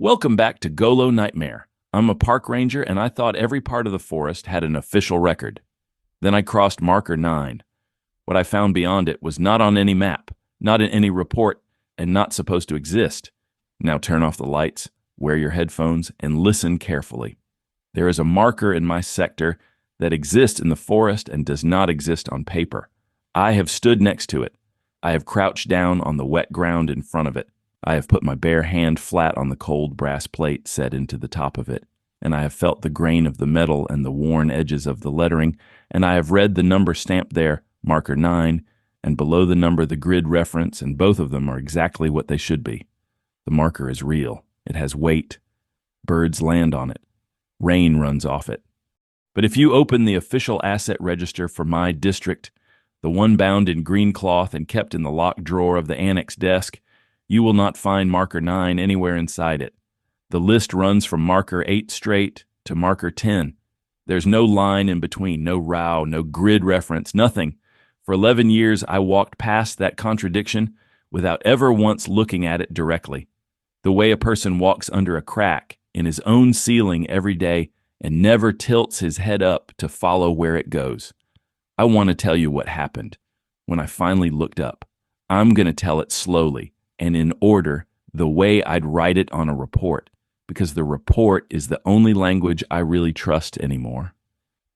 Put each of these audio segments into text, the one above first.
Welcome back to Golo Nightmare. I'm a park ranger and I thought every part of the forest had an official record. Then I crossed marker 9. What I found beyond it was not on any map, not in any report, and not supposed to exist. Now turn off the lights, wear your headphones, and listen carefully. There is a marker in my sector that exists in the forest and does not exist on paper. I have stood next to it. I have crouched down on the wet ground in front of it. I have put my bare hand flat on the cold brass plate set into the top of it, and I have felt the grain of the metal and the worn edges of the lettering, and I have read the number stamped there, marker 9, and below the number the grid reference, and both of them are exactly what they should be. The marker is real. It has weight. Birds land on it. Rain runs off it. But if you open the official asset register for my district, the one bound in green cloth and kept in the locked drawer of the annex desk, you will not find marker 9 anywhere inside it. The list runs from marker 8 straight to marker 10. There's no line in between, no row, no grid reference, nothing. For 11 years, I walked past that contradiction without ever once looking at it directly. The way a person walks under a crack in his own ceiling every day and never tilts his head up to follow where it goes. I want to tell you what happened when I finally looked up. I'm going to tell it slowly and in order, the way I'd write it on a report, because the report is the only language I really trust anymore.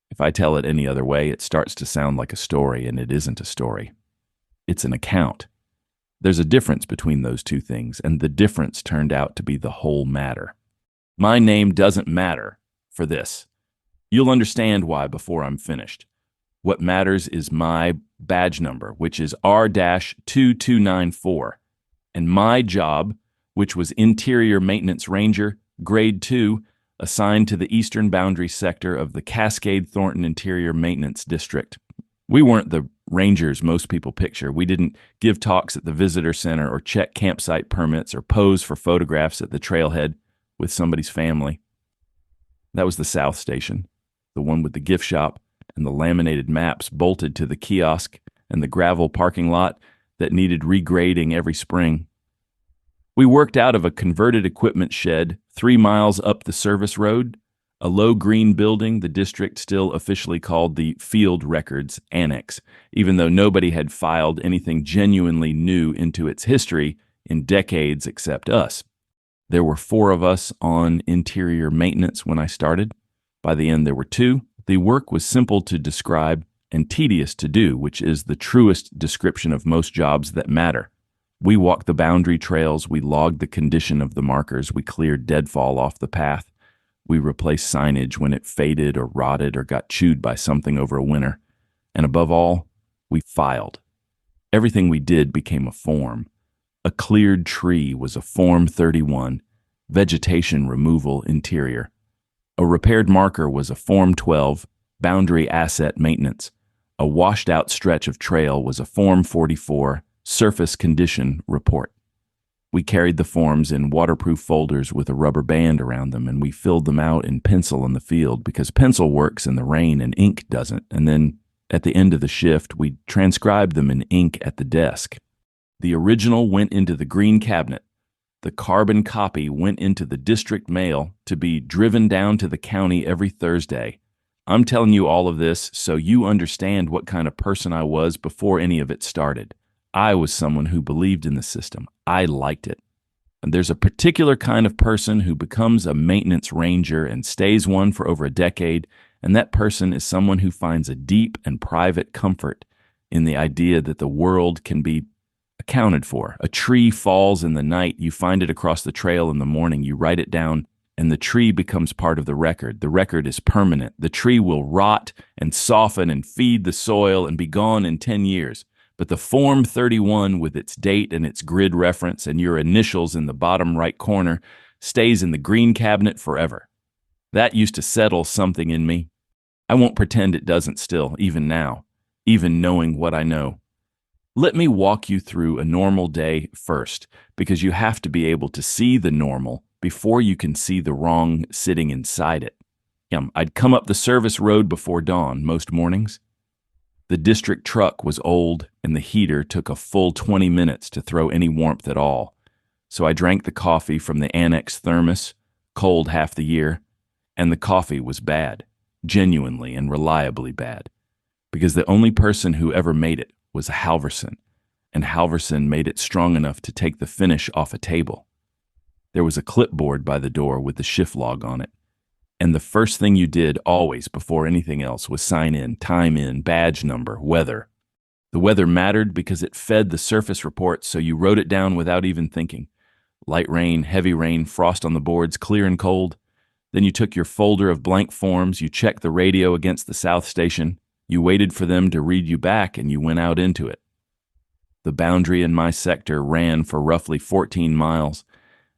If I tell it any other way, it starts to sound like a story, and it isn't a story. It's an account. There's a difference between those two things, and the difference turned out to be the whole matter. My name doesn't matter for this. You'll understand why before I'm finished. What matters is my badge number, which is R-2294. And my job, which was Interior Maintenance Ranger, Grade 2, assigned to the eastern boundary sector of the Cascade-Thornton Interior Maintenance District. We weren't the rangers most people picture. We didn't give talks at the visitor center or check campsite permits or pose for photographs at the trailhead with somebody's family. That was the South Station, the one with the gift shop and the laminated maps bolted to the kiosk and the gravel parking lot that needed regrading every spring. We worked out of a converted equipment shed 3 miles up the service road, a low green building the district still officially called the Field Records Annex, even though nobody had filed anything genuinely new into its history in decades except us. There were 4 of us on interior maintenance when I started. By the end, there were 2. The work was simple to describe and tedious to do, which is the truest description of most jobs that matter. We walked the boundary trails, we logged the condition of the markers, we cleared deadfall off the path, we replaced signage when it faded or rotted or got chewed by something over a winter, and above all, we filed. Everything we did became a form. A cleared tree was a Form 31, vegetation removal interior. A repaired marker was a Form 12, boundary asset maintenance. A washed-out stretch of trail was a Form 44, surface condition report. We carried the forms in waterproof folders with a rubber band around them, and we filled them out in pencil in the field because pencil works in the rain and ink doesn't, and then at the end of the shift, we transcribed them in ink at the desk. The original went into the green cabinet. The carbon copy went into the district mail to be driven down to the county every Thursday. I'm telling you all of this so you understand what kind of person I was before any of it started. I was someone who believed in the system. I liked it. And there's a particular kind of person who becomes a maintenance ranger and stays one for over a decade, and that person is someone who finds a deep and private comfort in the idea that the world can be accounted for. A tree falls in the night, you find it across the trail in the morning, you write it down, and the tree becomes part of the record. The record is permanent. The tree will rot and soften and feed the soil and be gone in 10 years. But the Form 31 with its date and its grid reference and your initials in the bottom right corner stays in the green cabinet forever. That used to settle something in me. I won't pretend it doesn't still, even now, even knowing what I know. Let me walk you through a normal day first, because you have to be able to see the normal before you can see the wrong sitting inside it. I'd come up the service road before dawn most mornings. The district truck was old, and the heater took a full 20 minutes to throw any warmth at all. So I drank the coffee from the annex thermos, cold half the year, and the coffee was bad, genuinely and reliably bad, because the only person who ever made it was Halverson, and Halverson made it strong enough to take the finish off a table. There was a clipboard by the door with the shift log on it, and the first thing you did always before anything else was sign in, time in, badge number, weather. The weather mattered because it fed the surface reports, so you wrote it down without even thinking. Light rain, heavy rain, frost on the boards, clear and cold. Then you took your folder of blank forms, you checked the radio against the south station, you waited for them to read you back, and you went out into it. The boundary in my sector ran for roughly 14 miles,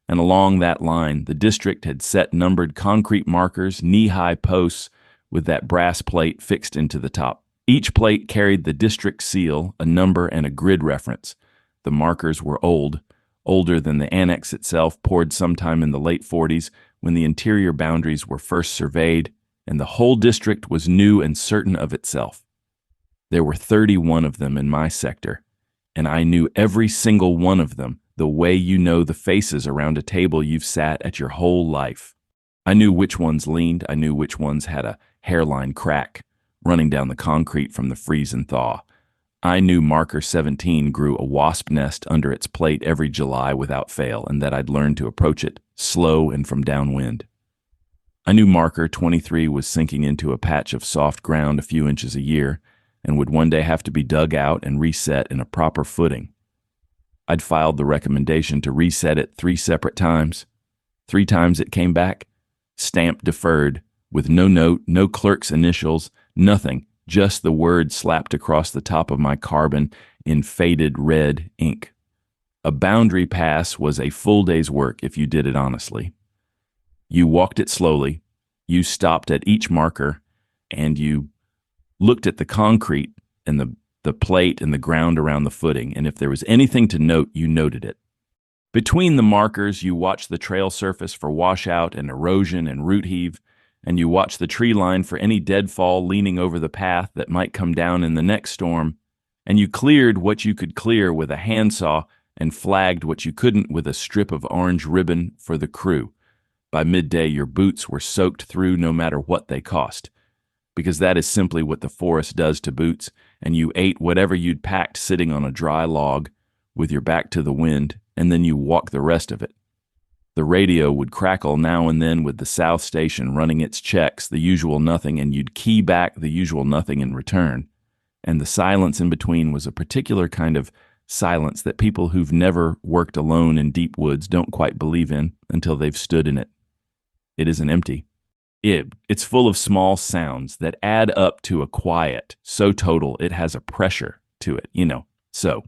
and along that line, the district had set numbered concrete markers, knee-high posts, with that brass plate fixed into the top. Each plate carried the district seal, a number, and a grid reference. The markers were old, older than the annex itself, poured sometime in the late 40s when the interior boundaries were first surveyed, and the whole district was new and certain of itself. There were 31 of them in my sector, and I knew every single one of them the way you know the faces around a table you've sat at your whole life. I knew which ones leaned, I knew which ones had a hairline crack running down the concrete from the freeze and thaw. I knew Marker 17 grew a wasp nest under its plate every July without fail, and that I'd learned to approach it slow and from downwind. I knew Marker 23 was sinking into a patch of soft ground a few inches a year, and would one day have to be dug out and reset in a proper footing. I'd filed the recommendation to reset it 3 separate times. 3 times it came back, stamped deferred, with no note, no clerk's initials, nothing, just the word slapped across the top of my carbon in faded red ink. A boundary pass was a full day's work if you did it honestly. You walked it slowly, you stopped at each marker, and you looked at the concrete and the plate and the ground around the footing, and if there was anything to note, you noted it. Between the markers, you watched the trail surface for washout and erosion and root heave, and you watched the tree line for any deadfall leaning over the path that might come down in the next storm, and you cleared what you could clear with a handsaw and flagged what you couldn't with a strip of orange ribbon for the crew. By midday, your boots were soaked through no matter what they cost, because that is simply what the forest does to boots, and you ate whatever you'd packed sitting on a dry log with your back to the wind, and then you walked the rest of it. The radio would crackle now and then with the south station running its checks, the usual nothing, and you'd key back the usual nothing in return. And the silence in between was a particular kind of silence that people who've never worked alone in deep woods don't quite believe in until they've stood in it. It isn't empty. It's full of small sounds that add up to a quiet so total it has a pressure to it, So,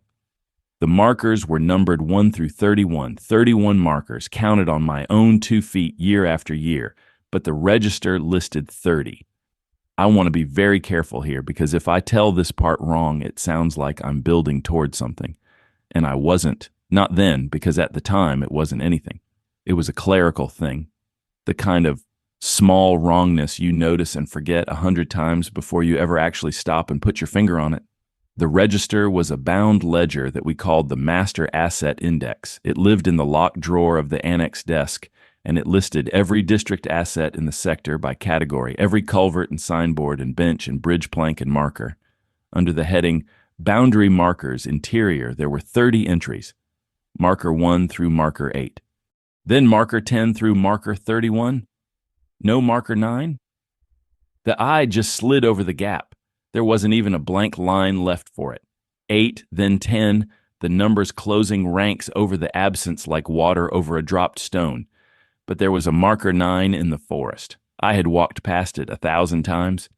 the markers were numbered 1 through 31, 31 markers counted on my own 2 feet year after year, but the register listed 30. I want to be very careful here because if I tell this part wrong, it sounds like I'm building towards something. And I wasn't, not then, because at the time it wasn't anything. It was a clerical thing, the kind of small wrongness you notice and forget 100 times before you ever actually stop and put your finger on it. The register was a bound ledger that we called the Master Asset Index. It lived in the locked drawer of the annex desk, and it listed every district asset in the sector by category, every culvert and signboard and bench and bridge plank and marker. Under the heading Boundary Markers Interior, there were 30 entries, marker 1 through marker 8. Then marker 10 through marker 31. No marker 9? The eye just slid over the gap. There wasn't even a blank line left for it. 8, then 10, the numbers closing ranks over the absence like water over a dropped stone. But there was a marker 9 in the forest. I had walked past it 1,000 times.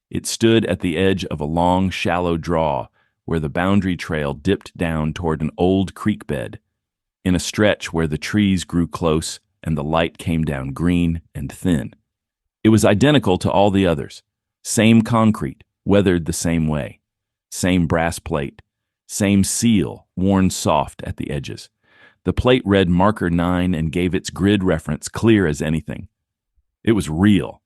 It stood at the edge of a long, shallow draw where the boundary trail dipped down toward an old creek bed, in a stretch where the trees grew close and the light came down green and thin. It was identical to all the others. Same concrete, weathered the same way. Same brass plate. Same seal, worn soft at the edges. The plate read marker 9 and gave its grid reference clear as anything. It was real.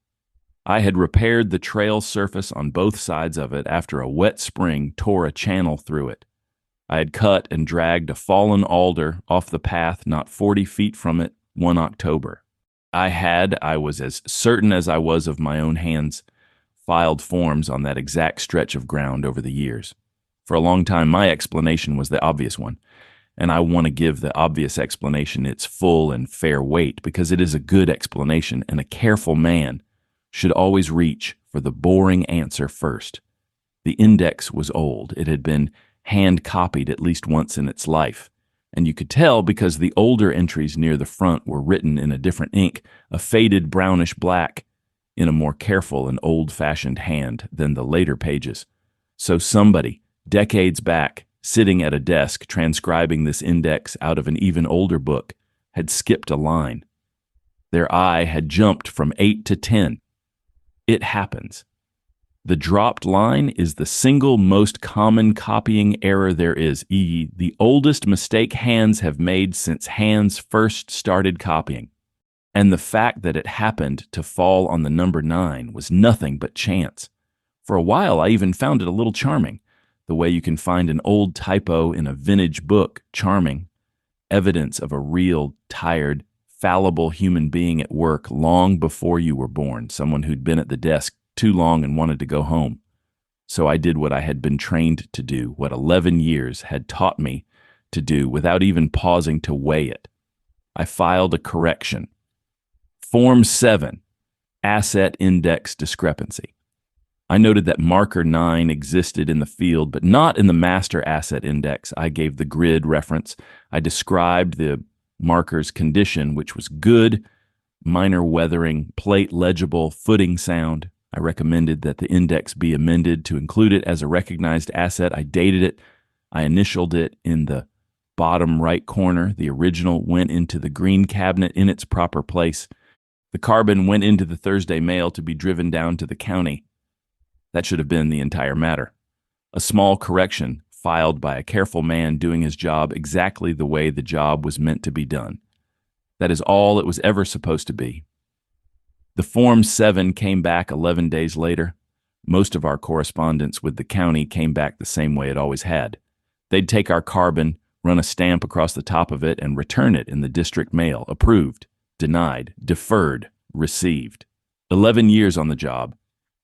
I had repaired the trail surface on both sides of it after a wet spring tore a channel through it. I had cut and dragged a fallen alder off the path not 40 feet from it one October. I was as certain as I was of my own hands, filed forms on that exact stretch of ground over the years. For a long time, my explanation was the obvious one, and I want to give the obvious explanation its full and fair weight because it is a good explanation, and a careful man should always reach for the boring answer first. The index was old. It had been hand-copied at least once in its life, and you could tell because the older entries near the front were written in a different ink, a faded brownish black, in a more careful and old-fashioned hand than the later pages. So somebody, decades back, sitting at a desk transcribing this index out of an even older book, had skipped a line. Their eye had jumped from 8 to 10. It happens. The dropped line is the single most common copying error there is, i.e., the oldest mistake hands have made since hands first started copying. And the fact that it happened to fall on the number 9 was nothing but chance. For a while, I even found it a little charming, the way you can find an old typo in a vintage book charming, evidence of a real, tired, fallible human being at work long before you were born, someone who'd been at the desk too long and wanted to go home. So I did what I had been trained to do, what 11 years had taught me to do without even pausing to weigh it. I filed a correction. Form 7, Asset Index Discrepancy. I noted that marker 9 existed in the field, but not in the master asset index. I gave the grid reference. I described the marker's condition, which was good, minor weathering, plate legible, footing sound. I recommended that the index be amended to include it as a recognized asset. I dated it. I initialed it in the bottom right corner. The original went into the green cabinet in its proper place. The carbon went into the Thursday mail to be driven down to the county. That should have been the entire matter. A small correction filed by a careful man doing his job exactly the way the job was meant to be done. That is all it was ever supposed to be. The Form 7 came back 11 days later. Most of our correspondence with the county came back the same way it always had. They'd take our carbon, run a stamp across the top of it, and return it in the district mail. Approved, denied, deferred, received. 11 years on the job,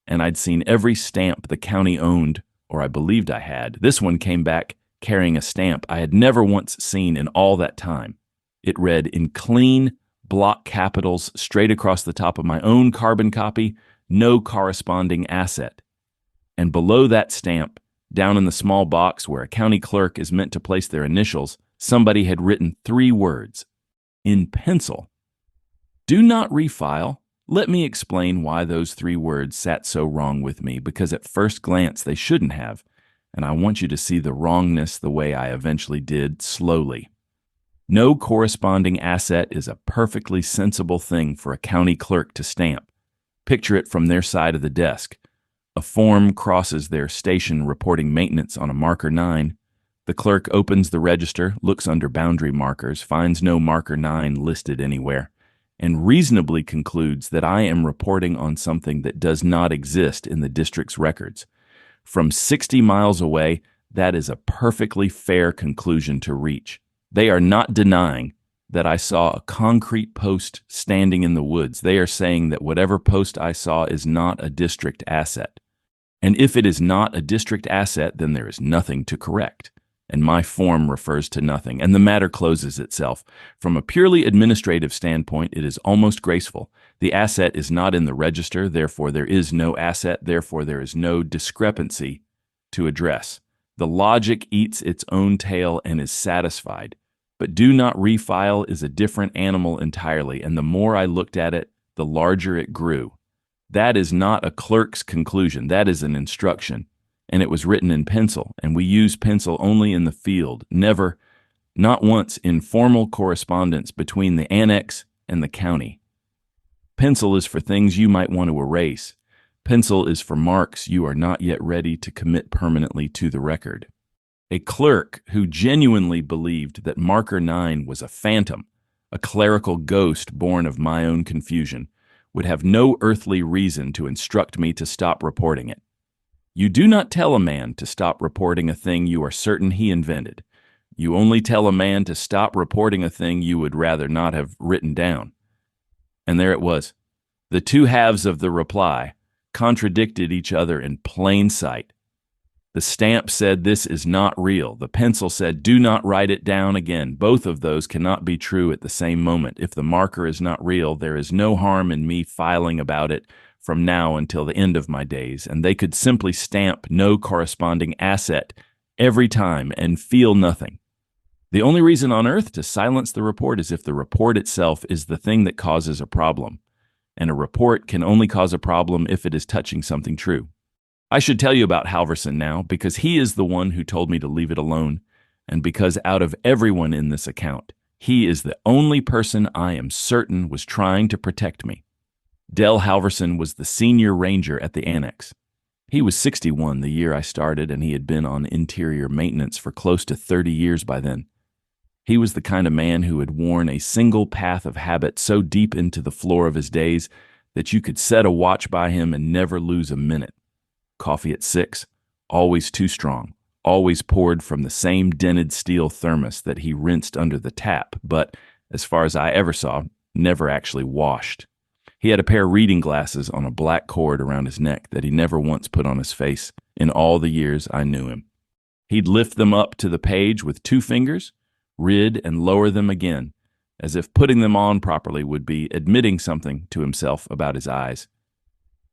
and I'd seen every stamp the county owned, or I believed I had. This one came back carrying a stamp I had never once seen in all that time. It read in clean block capitals straight across the top of my own carbon copy, no corresponding asset. And below that stamp, down in the small box where a county clerk is meant to place their initials, somebody had written 3 words, in pencil. Do not refile. Let me explain why those 3 words sat so wrong with me, because at first glance they shouldn't have, and I want you to see the wrongness the way I eventually did, slowly. No corresponding asset is a perfectly sensible thing for a county clerk to stamp. Picture it from their side of the desk. A form crosses their station reporting maintenance on a marker 9. The clerk opens the register, looks under boundary markers, finds no marker 9 listed anywhere, and reasonably concludes that I am reporting on something that does not exist in the district's records. From 60 miles away, that is a perfectly fair conclusion to reach. They are not denying that I saw a concrete post standing in the woods. They are saying that whatever post I saw is not a district asset. And if it is not a district asset, then there is nothing to correct. And my form refers to nothing, and the matter closes itself. From a purely administrative standpoint, it is almost graceful. The asset is not in the register, therefore there is no asset, therefore there is no discrepancy to address. The logic eats its own tail and is satisfied. But do not refile is a different animal entirely, and the more I looked at it, the larger it grew. That is not a clerk's conclusion, that is an instruction. And it was written in pencil, and we use pencil only in the field, never, not once, in formal correspondence between the annex and the county. Pencil is for things you might want to erase. Pencil is for marks you are not yet ready to commit permanently to the record. A clerk who genuinely believed that marker 9 was a phantom, a clerical ghost born of my own confusion, would have no earthly reason to instruct me to stop reporting it. You do not tell a man to stop reporting a thing you are certain he invented. You only tell a man to stop reporting a thing you would rather not have written down. And there it was. The two halves of the reply contradicted each other in plain sight. The stamp said, "This is not real." The pencil said, "Do not write it down again." Both of those cannot be true at the same moment. If the marker is not real, there is no harm in me filing about it from now until the end of my days, and they could simply stamp no corresponding asset every time and feel nothing. The only reason on earth to silence the report is if the report itself is the thing that causes a problem, and a report can only cause a problem if it is touching something true. I should tell you about Halverson now, because he is the one who told me to leave it alone, and because out of everyone in this account, he is the only person I am certain was trying to protect me. Del Halverson was the senior ranger at the annex. He was 61 the year I started, and he had been on interior maintenance for close to 30 years by then. He was the kind of man who had worn a single path of habit so deep into the floor of his days that you could set a watch by him and never lose a minute. Coffee at 6, always too strong, always poured from the same dented steel thermos that he rinsed under the tap, but, as far as I ever saw, never actually washed. He had a pair of reading glasses on a black cord around his neck that he never once put on his face in all the years I knew him. He'd lift them up to the page with 2 fingers, rid and lower them again, as if putting them on properly would be admitting something to himself about his eyes.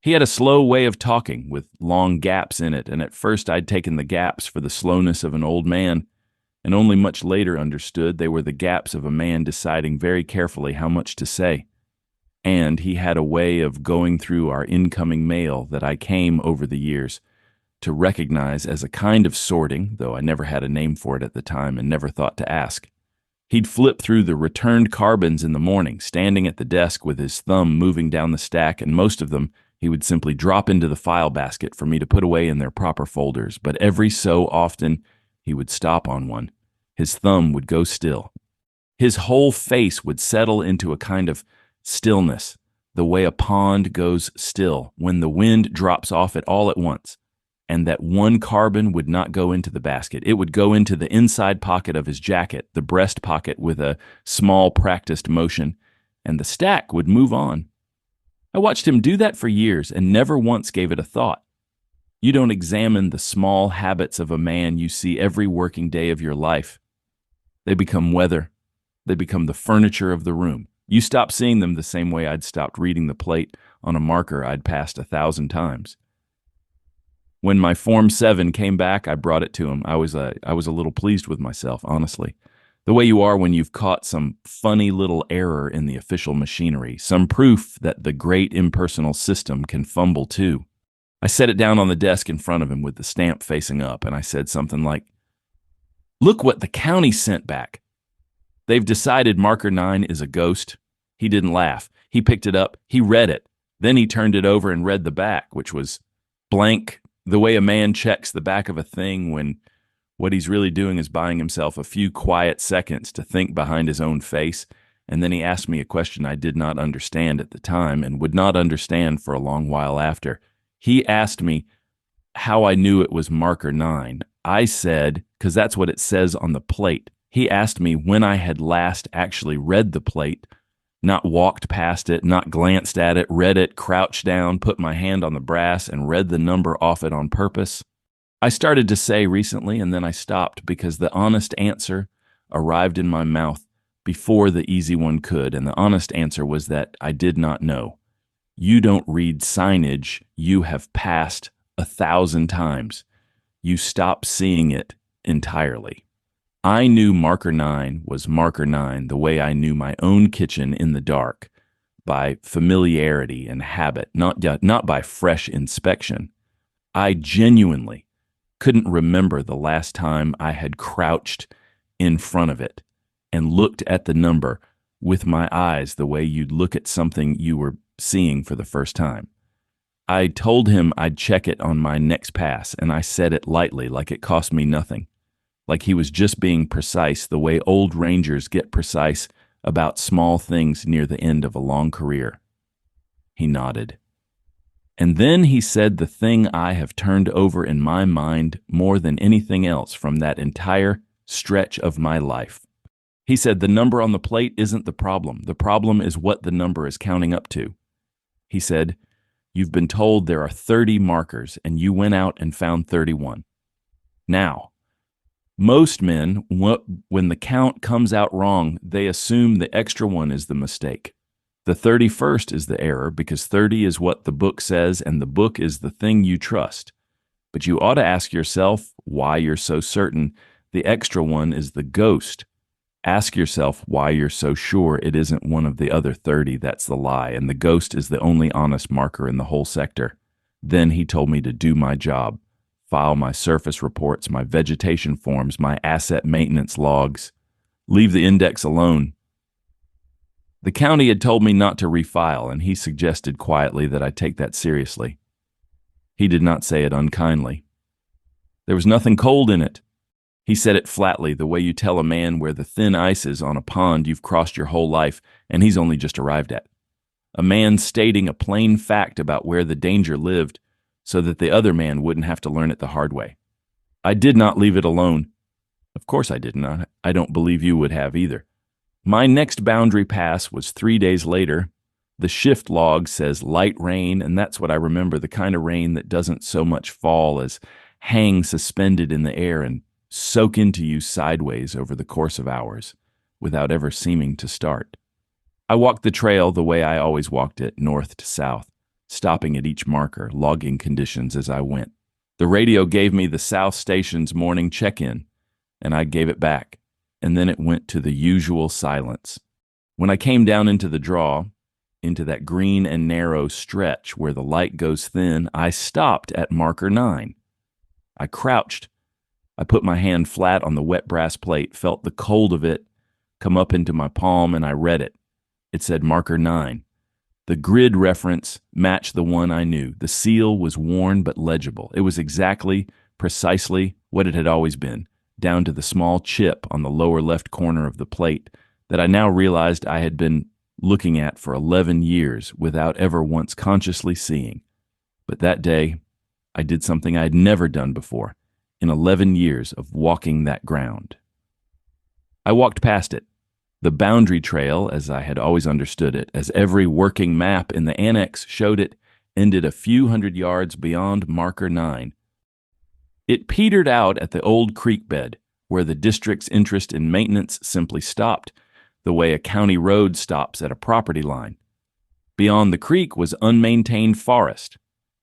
He had a slow way of talking with long gaps in it, and at first I'd taken the gaps for the slowness of an old man, and only much later understood they were the gaps of a man deciding very carefully how much to say. And he had a way of going through our incoming mail that I came over the years to recognize as a kind of sorting, though I never had a name for it at the time and never thought to ask. He'd flip through the returned carbons in the morning, standing at the desk with his thumb moving down the stack, and most of them he would simply drop into the file basket for me to put away in their proper folders, but every so often he would stop on one. His thumb would go still. His whole face would settle into a kind of stillness, the way a pond goes still when the wind drops off it all at once, and that one carbon would not go into the basket. It would go into the inside pocket of his jacket, the breast pocket, with a small practiced motion, and the stack would move on. I watched him do that for years and never once gave it a thought. You don't examine the small habits of a man you see every working day of your life. They become weather. They become the furniture of the room. You stop seeing them the same way I'd stopped reading the plate on a marker I'd passed 1,000 times. When my Form 7 came back, I brought it to him. I was a little pleased with myself, honestly. The way you are when you've caught some funny little error in the official machinery, some proof that the great impersonal system can fumble too. I set it down on the desk in front of him with the stamp facing up, and I said something like, "Look what the county sent back. They've decided Marker 9 is a ghost." He didn't laugh. He picked it up. He read it. Then he turned it over and read the back, which was blank, the way a man checks the back of a thing when what he's really doing is buying himself a few quiet seconds to think behind his own face, and then he asked me a question I did not understand at the time and would not understand for a long while after. He asked me how I knew it was Marker 9. I said, because that's what it says on the plate. He asked me when I had last actually read the plate, not walked past it, not glanced at it, read it, crouched down, put my hand on the brass, and read the number off it on purpose. I started to say recently, and then I stopped because the honest answer arrived in my mouth before the easy one could, and the honest answer was that I did not know. You don't read signage you have passed 1,000 times. You stop seeing it entirely. I knew Marker 9 was Marker 9 the way I knew my own kitchen in the dark, by familiarity and habit, not by fresh inspection. I genuinely couldn't remember the last time I had crouched in front of it and looked at the number with my eyes the way you'd look at something you were seeing for the first time. I told him I'd check it on my next pass, and I said it lightly, like it cost me nothing, like he was just being precise the way old rangers get precise about small things near the end of a long career. He nodded. And then he said the thing I have turned over in my mind more than anything else from that entire stretch of my life. He said the number on the plate isn't the problem. The problem is what the number is counting up to. He said, "You've been told there are 30 markers, and you went out and found 31. Now, most men, when the count comes out wrong, they assume the extra one is the mistake. The 31st is the error because 30 is what the book says, and the book is the thing you trust. But you ought to ask yourself why you're so certain the extra one is the ghost. Ask yourself why you're so sure it isn't one of the other 30 that's the lie, and the ghost is the only honest marker in the whole sector." Then he told me to do my job, file my surface reports, my vegetation forms, my asset maintenance logs. Leave the index alone. The county had told me not to refile, and he suggested quietly that I take that seriously. He did not say it unkindly. There was nothing cold in it. He said it flatly, the way you tell a man where the thin ice is on a pond you've crossed your whole life and he's only just arrived at. A man stating a plain fact about where the danger lived so that the other man wouldn't have to learn it the hard way. I did not leave it alone. Of course I did not. I don't believe you would have either. My next boundary pass was 3 days later. The shift log says light rain, and that's what I remember, the kind of rain that doesn't so much fall as hang suspended in the air and soak into you sideways over the course of hours, without ever seeming to start. I walked the trail the way I always walked it, north to south, stopping at each marker, logging conditions as I went. The radio gave me the South Station's morning check-in, and I gave it back, and then it went to the usual silence. When I came down into the draw, into that green and narrow stretch where the light goes thin, I stopped at marker 9. I crouched. I put my hand flat on the wet brass plate, felt the cold of it come up into my palm, and I read it. It said marker 9. The grid reference matched the one I knew. The seal was worn but legible. It was precisely what it had always been, down to the small chip on the lower left corner of the plate that I now realized I had been looking at for 11 years without ever once consciously seeing. But that day, I did something I had never done before in 11 years of walking that ground. I walked past it. The boundary trail, as I had always understood it, as every working map in the annex showed it, ended a few hundred yards beyond marker 9. It petered out at the old creek bed, where the district's interest in maintenance simply stopped, the way a county road stops at a property line. Beyond the creek was unmaintained forest,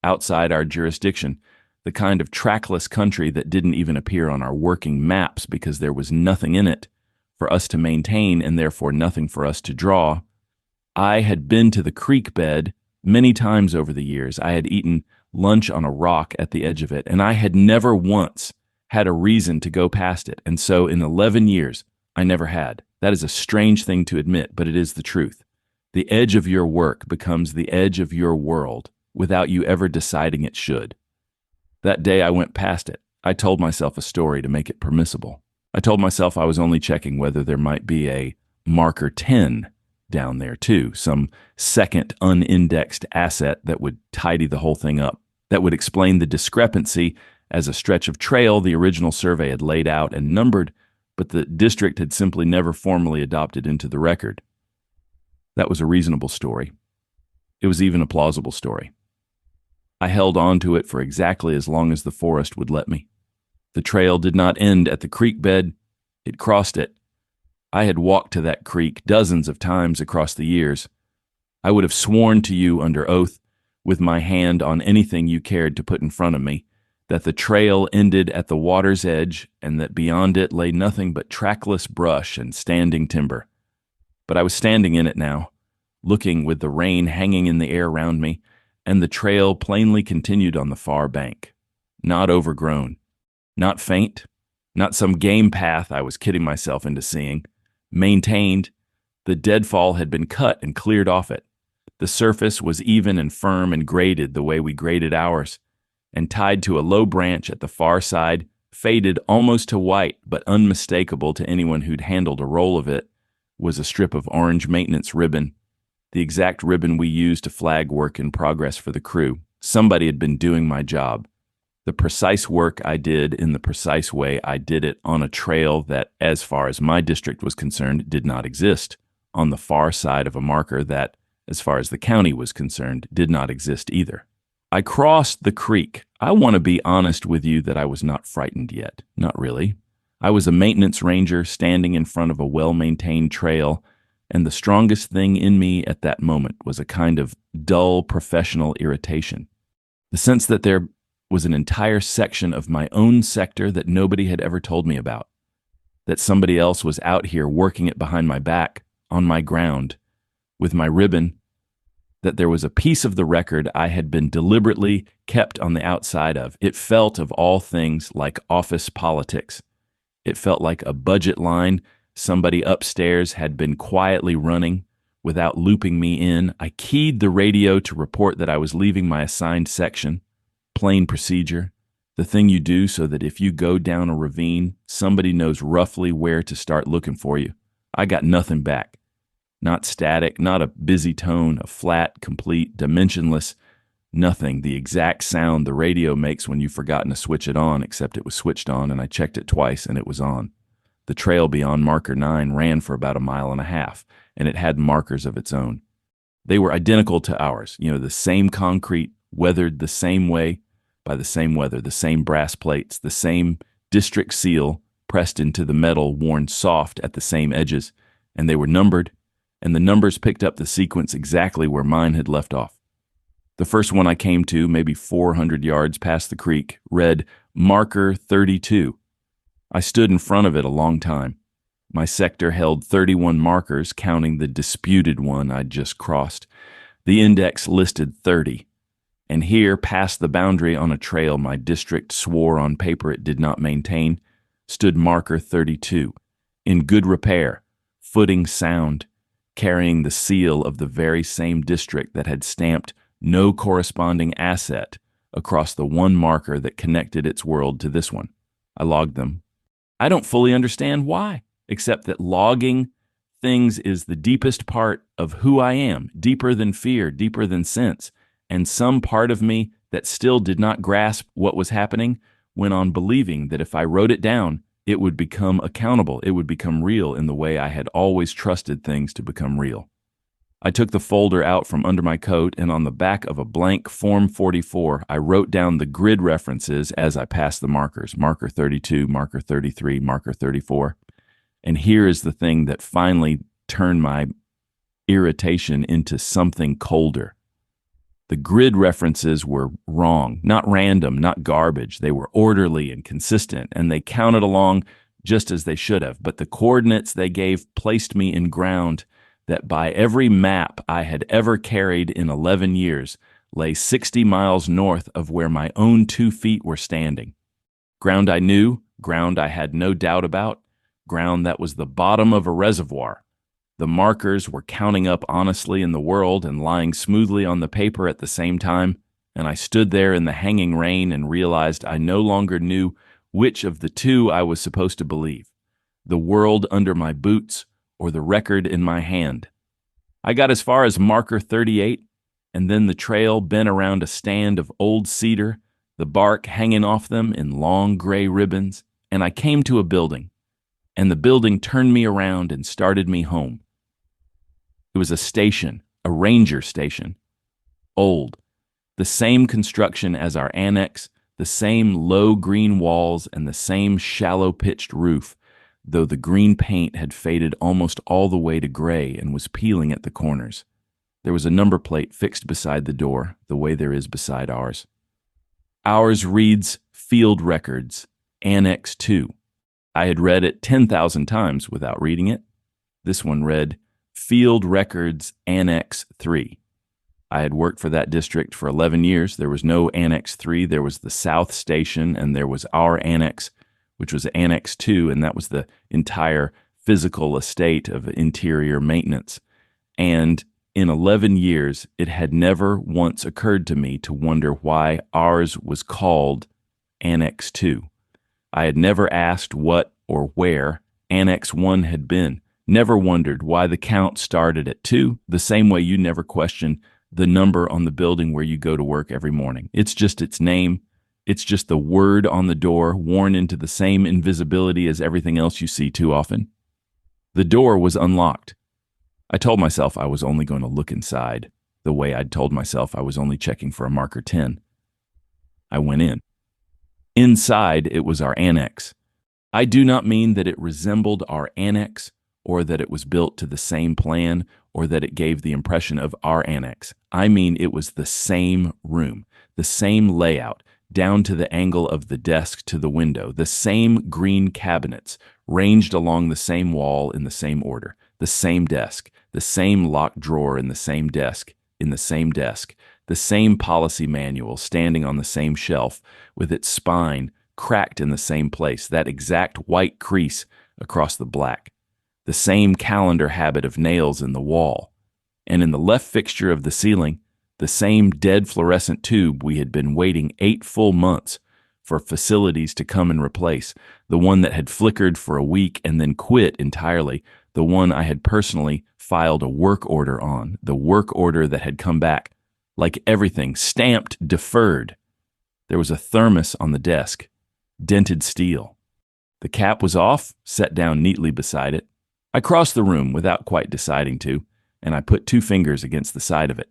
outside our jurisdiction, the kind of trackless country that didn't even appear on our working maps because there was nothing in it for us to maintain and therefore nothing for us to draw. I had been to the creek bed many times over the years. I had eaten lunch on a rock at the edge of it, and I had never once had a reason to go past it. And so in 11 years, I never had. That is a strange thing to admit, but it is the truth. The edge of your work becomes the edge of your world without you ever deciding it should. That day I went past it. I told myself a story to make it permissible. I told myself I was only checking whether there might be a marker 10 down there too, some second unindexed asset that would tidy the whole thing up, that would explain the discrepancy as a stretch of trail the original survey had laid out and numbered, but the district had simply never formally adopted into the record. That was a reasonable story. It was even a plausible story. I held on to it for exactly as long as the forest would let me. The trail did not end at the creek bed. It crossed it. I had walked to that creek dozens of times across the years. I would have sworn to you under oath, with my hand on anything you cared to put in front of me, that the trail ended at the water's edge and that beyond it lay nothing but trackless brush and standing timber. But I was standing in it now, looking with the rain hanging in the air round me, and the trail plainly continued on the far bank. Not overgrown, not faint, not some game path I was kidding myself into seeing. Maintained, the deadfall had been cut and cleared off it. The surface was even and firm and graded the way we graded ours, and tied to a low branch at the far side, faded almost to white but unmistakable to anyone who'd handled a roll of it, was a strip of orange maintenance ribbon, the exact ribbon we used to flag work in progress for the crew. Somebody had been doing my job. The precise work I did in the precise way I did it on a trail that, as far as my district was concerned, did not exist, on the far side of a marker that, as far as the county was concerned, did not exist either. I crossed the creek. I want to be honest with you that I was not frightened yet. Not really. I was a maintenance ranger standing in front of a well-maintained trail, and the strongest thing in me at that moment was a kind of dull professional irritation. The sense that there was an entire section of my own sector that nobody had ever told me about, that somebody else was out here working it behind my back, on my ground, with my ribbon, that there was a piece of the record I had been deliberately kept on the outside of. It felt, of all things, like office politics. It felt like a budget line somebody upstairs had been quietly running without looping me in. I keyed the radio to report that I was leaving my assigned section. Plain procedure, the thing you do so that if you go down a ravine, somebody knows roughly where to start looking for you. I got nothing back. Not static, not a busy tone, a flat, complete, dimensionless, nothing. The exact sound the radio makes when you've forgotten to switch it on, except it was switched on and I checked it twice and it was on. The trail beyond marker 9 ran for about 1.5 miles, and it had markers of its own. They were identical to ours, the same concrete, weathered the same way by the same weather, the same brass plates, the same district seal pressed into the metal, worn soft at the same edges, and they were numbered, and the numbers picked up the sequence exactly where mine had left off. The first one I came to, maybe 400 yards past the creek, read Marker 32. I stood in front of it a long time. My sector held 31 markers, counting the disputed one I'd just crossed. The index listed 30. And here, past the boundary on a trail my district swore on paper it did not maintain, stood marker 32, in good repair, footing sound, carrying the seal of the very same district that had stamped no corresponding asset across the one marker that connected its world to this one. I logged them. I don't fully understand why, except that logging things is the deepest part of who I am, deeper than fear, deeper than sense. And some part of me that still did not grasp what was happening went on believing that if I wrote it down, it would become accountable, it would become real in the way I had always trusted things to become real. I took the folder out from under my coat, and on the back of a blank Form 44, I wrote down the grid references as I passed the markers, marker 32, marker 33, marker 34. And here is the thing that finally turned my irritation into something colder. The grid references were wrong, not random, not garbage. They were orderly and consistent, and they counted along just as they should have. But the coordinates they gave placed me in ground that by every map I had ever carried in 11 years lay 60 miles north of where my own 2 feet were standing. Ground I knew, ground I had no doubt about, ground that was the bottom of a reservoir. The markers were counting up honestly in the world and lying smoothly on the paper at the same time, and I stood there in the hanging rain and realized I no longer knew which of the two I was supposed to believe, the world under my boots or the record in my hand. I got as far as marker 38, and then the trail bent around a stand of old cedar, the bark hanging off them in long gray ribbons, and I came to a building, and the building turned me around and started me home. It was a station, a ranger station. Old. The same construction as our annex, the same low green walls and the same shallow-pitched roof, though the green paint had faded almost all the way to gray and was peeling at the corners. There was a number plate fixed beside the door, the way there is beside ours. Ours reads Field Records, Annex 2. I had read it 10,000 times without reading it. This one read Field Records, Annex 3. I had worked for that district for 11 years. There was no Annex 3. There was the South Station, and there was our annex, which was Annex 2, and that was the entire physical estate of interior maintenance. And in 11 years, it had never once occurred to me to wonder why ours was called Annex 2. I had never asked what or where Annex 1 had been. Never wondered why the count started at 2, the same way you never questioned the number on the building where you go to work every morning. It's just its name. It's just the word on the door, worn into the same invisibility as everything else you see too often. The door was unlocked. I told myself I was only going to look inside, the way I'd told myself I was only checking for a marker 10. I went in. Inside, it was our annex. I do not mean that it resembled our annex, or that it was built to the same plan, or that it gave the impression of our annex. I mean it was the same room, the same layout, down to the angle of the desk to the window, the same green cabinets, ranged along the same wall in the same order, the same desk, the same locked drawer in the same desk, the same policy manual standing on the same shelf, with its spine cracked in the same place, that exact white crease across the black, the same calendar habit of nails in the wall, and in the left fixture of the ceiling, the same dead fluorescent tube we had been waiting 8 full months for facilities to come and replace, the one that had flickered for a week and then quit entirely, the one I had personally filed a work order on, the work order that had come back, like everything, stamped deferred. There was a thermos on the desk, dented steel. The cap was off, set down neatly beside it. I crossed the room without quite deciding to, and I put 2 fingers against the side of it.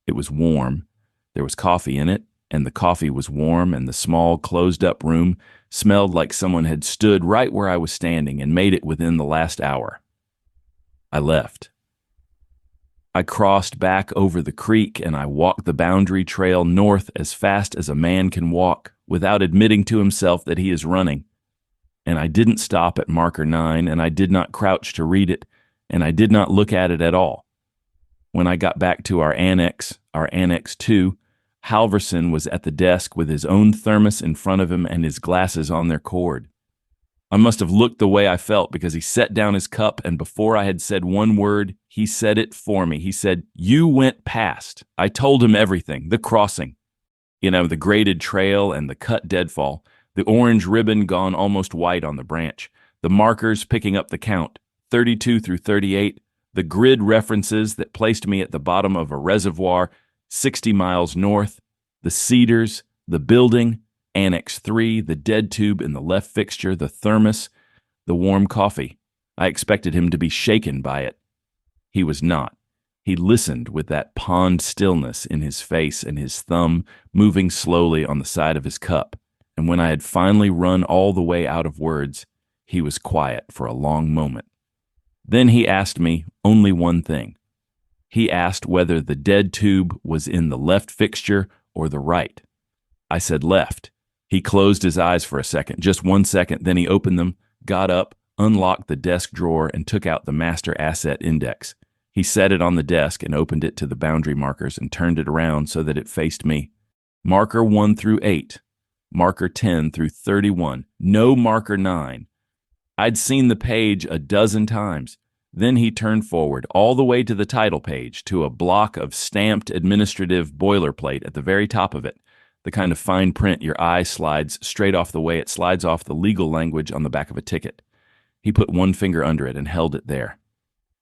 It was warm. There was coffee in it, and the coffee was warm, and the small, closed-up room smelled like someone had stood right where I was standing and made it within the last hour. I left. I crossed back over the creek, and I walked the boundary trail north as fast as a man can walk without admitting to himself that he is running. And I didn't stop at marker 9, and I did not crouch to read it, and I did not look at it at all. When I got back to our Annex 2, Halverson was at the desk with his own thermos in front of him and his glasses on their cord. I must have looked the way I felt because he set down his cup, and before I had said one word, he said it for me. He said, "You went past." I told him everything, the crossing, the graded trail and the cut deadfall, the orange ribbon gone almost white on the branch, the markers picking up the count, 32 through 38, the grid references that placed me at the bottom of a reservoir 60 miles north, the cedars, the building, Annex 3, the dead tube in the left fixture, the thermos, the warm coffee. I expected him to be shaken by it. He was not. He listened with that pond stillness in his face and his thumb moving slowly on the side of his cup. And when I had finally run all the way out of words, he was quiet for a long moment. Then he asked me only one thing. He asked whether the dead tube was in the left fixture or the right. I said left. He closed his eyes for a second, just 1 second, then he opened them, got up, unlocked the desk drawer, and took out the master asset index. He set it on the desk and opened it to the boundary markers and turned it around so that it faced me. Marker 1 through 8. Marker 10 through 31. No marker 9. I'd seen the page a dozen times. Then he turned forward, all the way to the title page, to a block of stamped administrative boilerplate at the very top of it, the kind of fine print your eye slides straight off the way it slides off the legal language on the back of a ticket. He put one finger under it and held it there.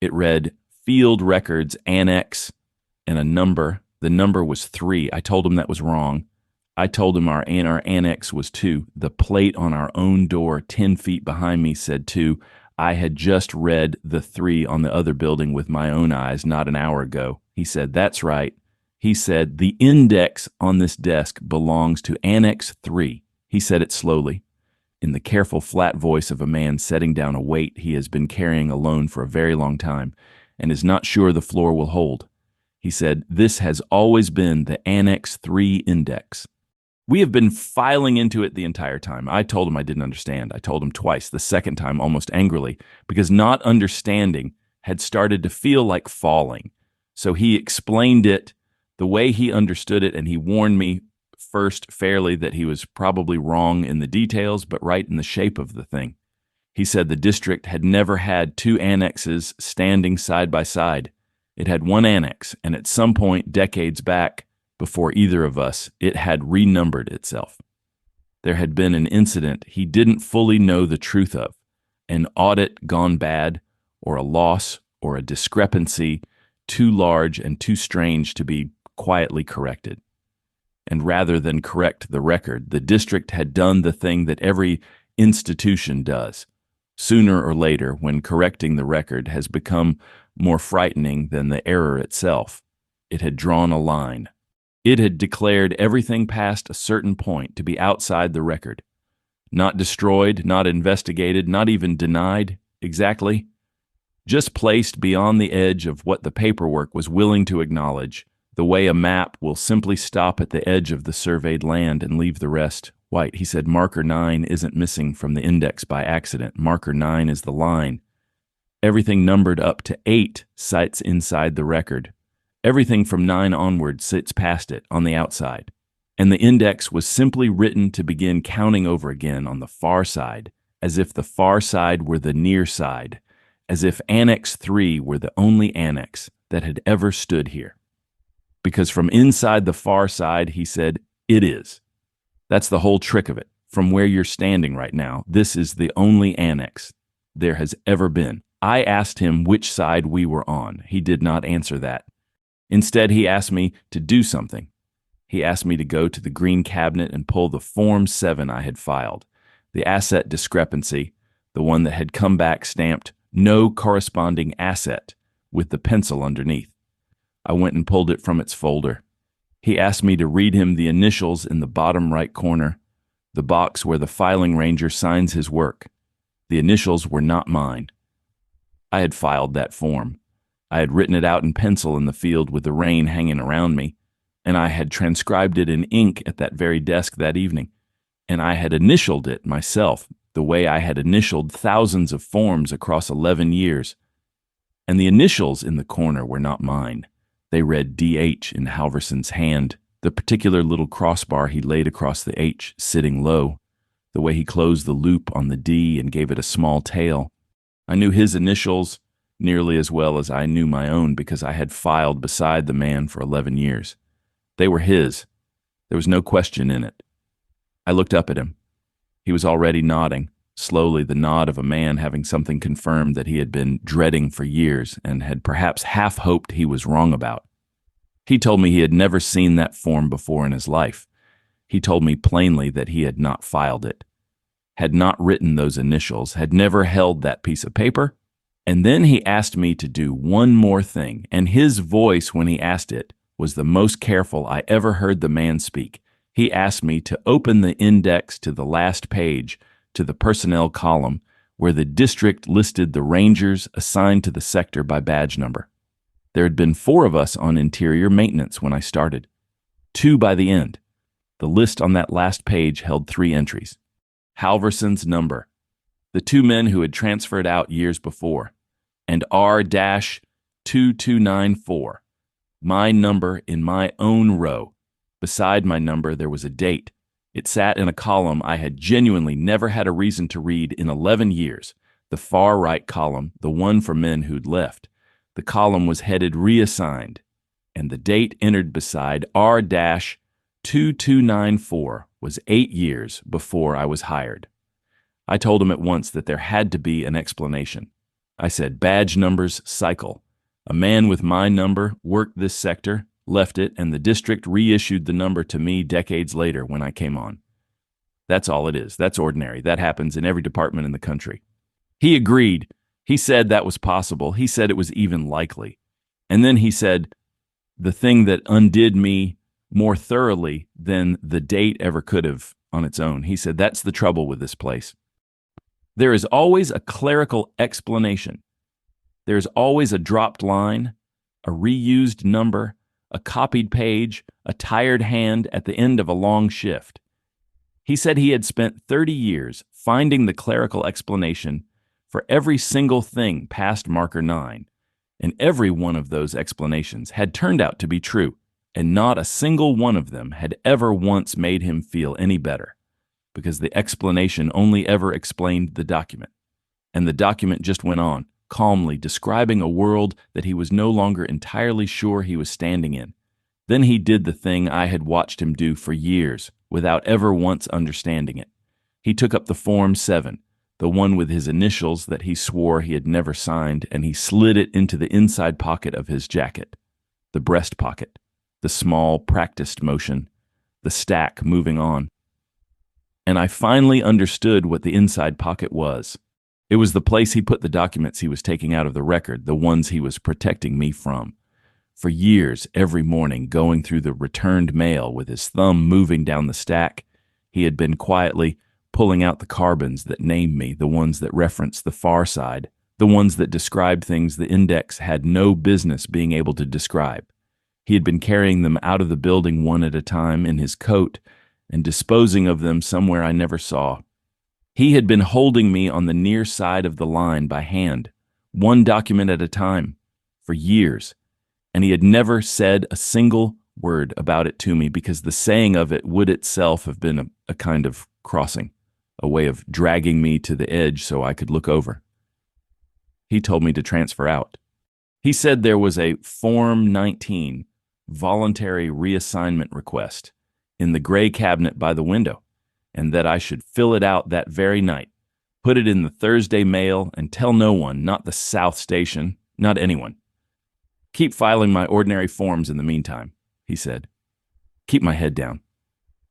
It read, Field Records Annex, and a number. The number was 3. I told him that was wrong. I told him our annex was 2. The plate on our own door 10 feet behind me said 2. I had just read the 3 on the other building with my own eyes not an hour ago. He said, "That's right." He said, "The index on this desk belongs to Annex 3. He said it slowly, in the careful flat voice of a man setting down a weight he has been carrying alone for a very long time and is not sure the floor will hold. He said, "This has always been the Annex 3 index. We have been filing into it the entire time." I told him I didn't understand. I told him twice, the second time almost angrily, because not understanding had started to feel like falling. So he explained it the way he understood it, and he warned me first fairly that he was probably wrong in the details, but right in the shape of the thing. He said the district had never had 2 annexes standing side by side. It had 1 annex, and at some point decades back, before either of us, it had renumbered itself. There had been an incident he didn't fully know the truth of, an audit gone bad, or a loss, or a discrepancy too large and too strange to be quietly corrected. And rather than correct the record, the district had done the thing that every institution does. Sooner or later, when correcting the record has become more frightening than the error itself, it had drawn a line. It had declared everything past a certain point to be outside the record. Not destroyed, not investigated, not even denied, exactly. Just placed beyond the edge of what the paperwork was willing to acknowledge, the way a map will simply stop at the edge of the surveyed land and leave the rest white. He said marker 9 isn't missing from the index by accident. Marker 9 is the line. Everything numbered up to 8 sits inside the record. Everything from 9 onward sits past it on the outside. And the index was simply written to begin counting over again on the far side, as if the far side were the near side, as if Annex 3 were the only annex that had ever stood here. Because from inside the far side, he said, it is. That's the whole trick of it. From where you're standing right now, this is the only annex there has ever been. I asked him which side we were on. He did not answer that. Instead, he asked me to do something. He asked me to go to the green cabinet and pull the Form 7 I had filed, the asset discrepancy, the one that had come back stamped, no corresponding asset, with the pencil underneath. I went and pulled it from its folder. He asked me to read him the initials in the bottom right corner, the box where the filing ranger signs his work. The initials were not mine. I had filed that form. I had written it out in pencil in the field with the rain hanging around me, and I had transcribed it in ink at that very desk that evening, and I had initialed it myself, the way I had initialed thousands of forms across 11 years. And the initials in the corner were not mine. They read DH in Halverson's hand, the particular little crossbar he laid across the H sitting low, the way he closed the loop on the D and gave it a small tail. I knew his initials nearly as well as I knew my own because I had filed beside the man for 11 years. They were his. There was no question in it. I looked up at him. He was already nodding, slowly the nod of a man having something confirmed that he had been dreading for years and had perhaps half hoped he was wrong about. He told me he had never seen that form before in his life. He told me plainly that he had not filed it, had not written those initials, had never held that piece of paper. And then he asked me to do one more thing, and his voice when he asked it was the most careful I ever heard the man speak. He asked me to open the index to the last page, to the personnel column, where the district listed the rangers assigned to the sector by badge number. There had been 4 of us on interior maintenance when I started, 2 by the end. The list on that last page held 3 entries. Halverson's number, the 2 men who had transferred out years before, and R-2294, my number in my own row. Beside my number, there was a date. It sat in a column I had genuinely never had a reason to read in 11 years, the far right column, the one for men who'd left. The column was headed reassigned, and the date entered beside R-2294 was 8 years before I was hired. I told him at once that there had to be an explanation. I said, badge numbers cycle. A man with my number worked this sector, left it, and the district reissued the number to me decades later when I came on. That's all it is. That's ordinary. That happens in every department in the country. He agreed. He said that was possible. He said it was even likely. And then he said, the thing that undid me more thoroughly than the date ever could have on its own. He said, that's the trouble with this place. There is always a clerical explanation. There is always a dropped line, a reused number, a copied page, a tired hand at the end of a long shift. He said he had spent 30 years finding the clerical explanation for every single thing past marker 9, and every one of those explanations had turned out to be true, and not a single one of them had ever once made him feel any better, because the explanation only ever explained the document, and the document just went on, calmly describing a world that he was no longer entirely sure he was standing in. Then he did the thing I had watched him do for years, without ever once understanding it. He took up the Form 7, the one with his initials that he swore he had never signed, and he slid it into the inside pocket of his jacket, the breast pocket. the small, practiced motion, the stack moving on. And I finally understood what the inside pocket was. It was the place he put the documents he was taking out of the record, the ones he was protecting me from. For years, every morning, going through the returned mail with his thumb moving down the stack, he had been quietly pulling out the carbons that named me, the ones that referenced the far side, the ones that described things the index had no business being able to describe. He had been carrying them out of the building one at a time in his coat and disposing of them somewhere I never saw. He had been holding me on the near side of the line by hand, one document at a time, for years, and he had never said a single word about it to me because the saying of it would itself have been a kind of crossing, a way of dragging me to the edge so I could look over. He told me to transfer out. He said there was a Form 19 voluntary reassignment request in the gray cabinet by the window, and that I should fill it out that very night, put it in the Thursday mail, and tell no one, not the South Station, not anyone. Keep filing my ordinary forms in the meantime, he said. Keep my head down.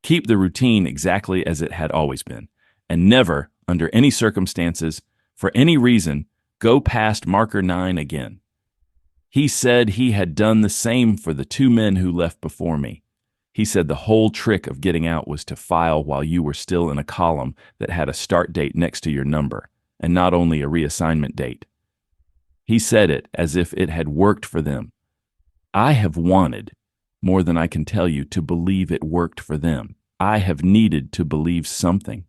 Keep the routine exactly as it had always been, and never, under any circumstances, for any reason, go past marker 9 again. He said he had done the same for the 2 men who left before me. He said the whole trick of getting out was to file while you were still in a column that had a start date next to your number, and not only a reassignment date. He said it as if it had worked for them. I have wanted, more than I can tell you, to believe it worked for them. I have needed to believe something.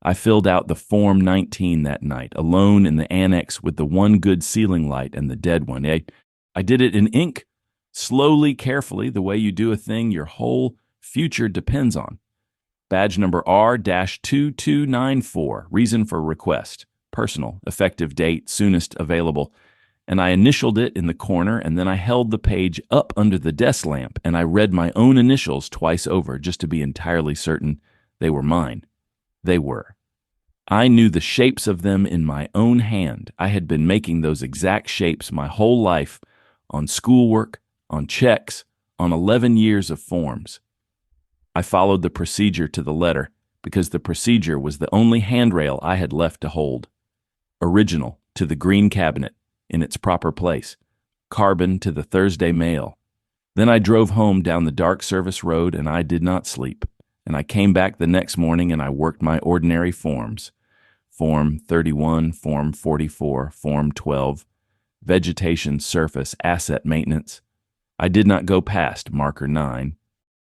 I filled out the Form 19 that night, alone in the annex with the one good ceiling light and the dead one. I did it in ink, slowly, carefully, the way you do a thing your whole future depends on. Badge number R-2294, reason for request, personal, effective date, soonest available. And I initialed it in the corner, and then I held the page up under the desk lamp, and I read my own initials twice over just to be entirely certain they were mine. They were. I knew the shapes of them in my own hand. I had been making those exact shapes my whole life, on schoolwork, on checks, on 11 years of forms. I followed the procedure to the letter because the procedure was the only handrail I had left to hold. Original to the green cabinet in its proper place. Carbon to the Thursday mail. Then I drove home down the dark service road, and I did not sleep. And I came back the next morning and I worked my ordinary forms. Form 31, Form 44, Form 12, vegetation, surface, asset maintenance. I did not go past marker 9.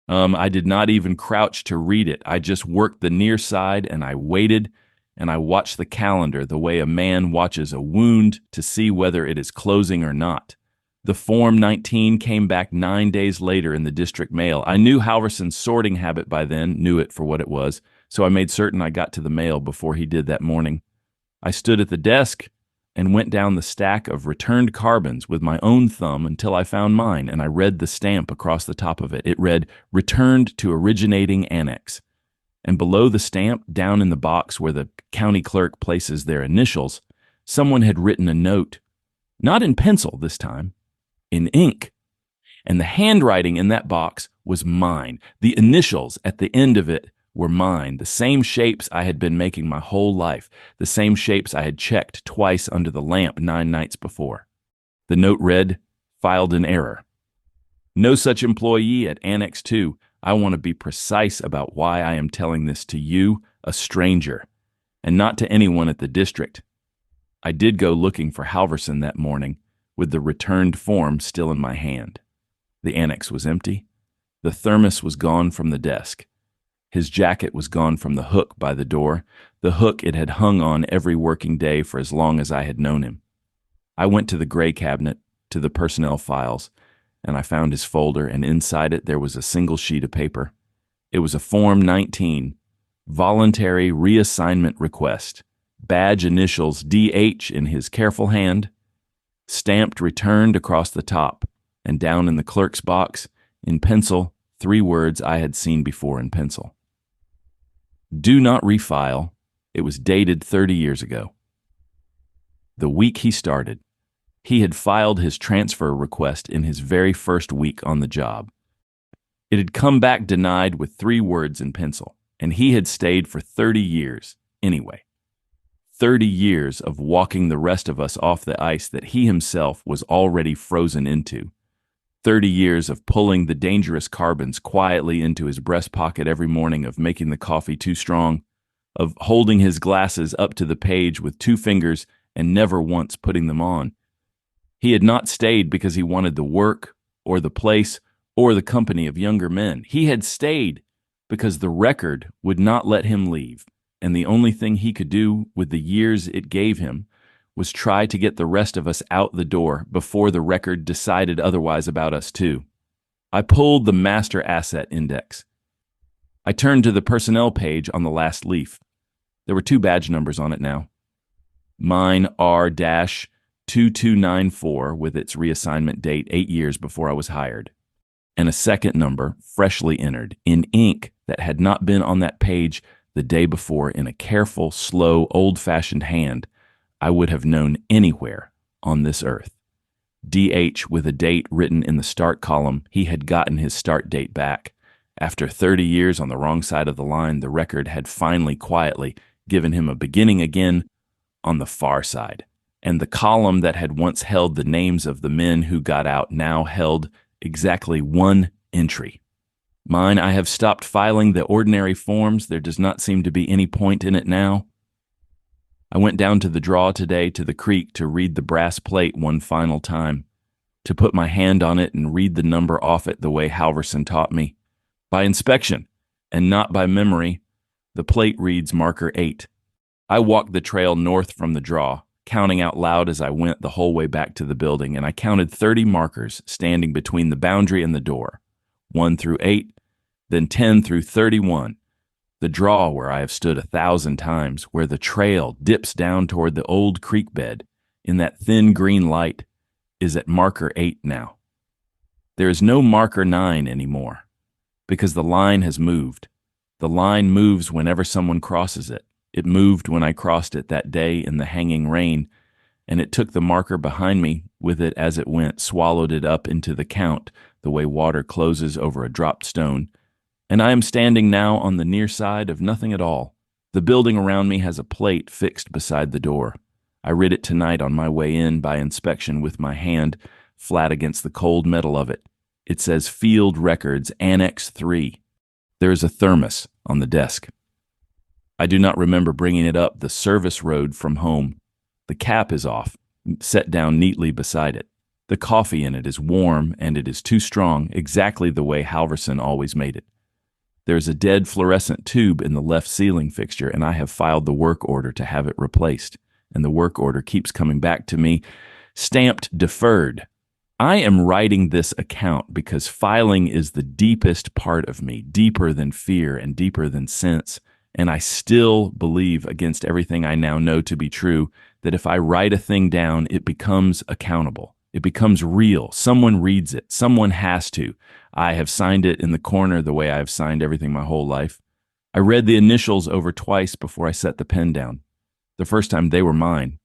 I did not even crouch to read it. I just worked the near side, and I waited, and I watched the calendar the way a man watches a wound to see whether it is closing or not. The Form 19 came back 9 days later in the district mail. I knew Halverson's sorting habit by then, knew it for what it was, so I made certain I got to the mail before he did that morning. I stood at the desk and went down the stack of returned carbons with my own thumb until I found mine, and I read the stamp across the top of it. It read, "Returned to originating annex." And below the stamp, down in the box where the county clerk places their initials, someone had written a note. Not in pencil this time, in ink. And the handwriting in that box was mine. The initials at the end of it were mine, the same shapes I had been making my whole life, the same shapes I had checked twice under the lamp 9 nights before. The note read, "Filed in error. No such employee at Annex 2. I want to be precise about why I am telling this to you, a stranger, and not to anyone at the district." I did go looking for Halverson that morning, with the returned form still in my hand. The annex was empty. The thermos was gone from the desk. His jacket was gone from the hook by the door, the hook it had hung on every working day for as long as I had known him. I went to the gray cabinet, to the personnel files, and I found his folder, and inside it there was a single sheet of paper. It was a Form 19, voluntary reassignment request, badge initials DH in his careful hand, stamped returned across the top, and down in the clerk's box, in pencil, 3 words I had seen before in pencil. Do not refile. It was dated 30 years ago. The week he started, he had filed his transfer request in his very first week on the job. It had come back denied with 3 words in pencil, and he had stayed for 30 years anyway. 30 years of walking the rest of us off the ice that he himself was already frozen into. 30 years of pulling the dangerous carbons quietly into his breast pocket every morning, of making the coffee too strong, of holding his glasses up to the page with 2 fingers and never once putting them on. He had not stayed because he wanted the work or the place or the company of younger men. He had stayed because the record would not let him leave, and the only thing he could do with the years it gave him was try to get the rest of us out the door before the record decided otherwise about us too. I pulled the Master Asset Index. I turned to the personnel page on the last leaf. There were 2 badge numbers on it now. Mine R-2294 with its reassignment date 8 years before I was hired, and a second number, freshly entered, in ink that had not been on that page the day before, in a careful, slow, old-fashioned hand I would have known anywhere on this earth. DH with a date written in the start column. He had gotten his start date back. After 30 years on the wrong side of the line, the record had finally quietly given him a beginning again on the far side. And the column that had once held the names of the men who got out now held exactly 1 entry. Mine, I have stopped filing the ordinary forms. There does not seem to be any point in it now. I went down to the draw today to the creek to read the brass plate one final time, to put my hand on it and read the number off it the way Halverson taught me. By inspection, and not by memory, the plate reads marker 8. I walked the trail north from the draw, counting out loud as I went the whole way back to the building, and I counted 30 markers standing between the boundary and the door, 1 through 8, then 10 through 31. The draw where I have stood 1,000 times, where the trail dips down toward the old creek bed in that thin green light, is at marker 8 now. There is no marker 9 anymore, because the line has moved. The line moves whenever someone crosses it. It moved when I crossed it that day in the hanging rain, and it took the marker behind me with it as it went, swallowed it up into the count the way water closes over a dropped stone. And I am standing now on the near side of nothing at all. The building around me has a plate fixed beside the door. I read it tonight on my way in by inspection with my hand flat against the cold metal of it. It says Field Records, Annex 3. There is a thermos on the desk. I do not remember bringing it up the service road from home. The cap is off, set down neatly beside it. The coffee in it is warm, and it is too strong, exactly the way Halverson always made it. There is a dead fluorescent tube in the left ceiling fixture, and I have filed the work order to have it replaced. And the work order keeps coming back to me, stamped deferred. I am writing this account because filing is the deepest part of me, deeper than fear and deeper than sense. And I still believe, against everything I now know to be true, that if I write a thing down, it becomes accountable. It becomes real. Someone reads it. Someone has to. I have signed it in the corner the way I have signed everything my whole life. I read the initials over twice before I set the pen down. The first time they were mine.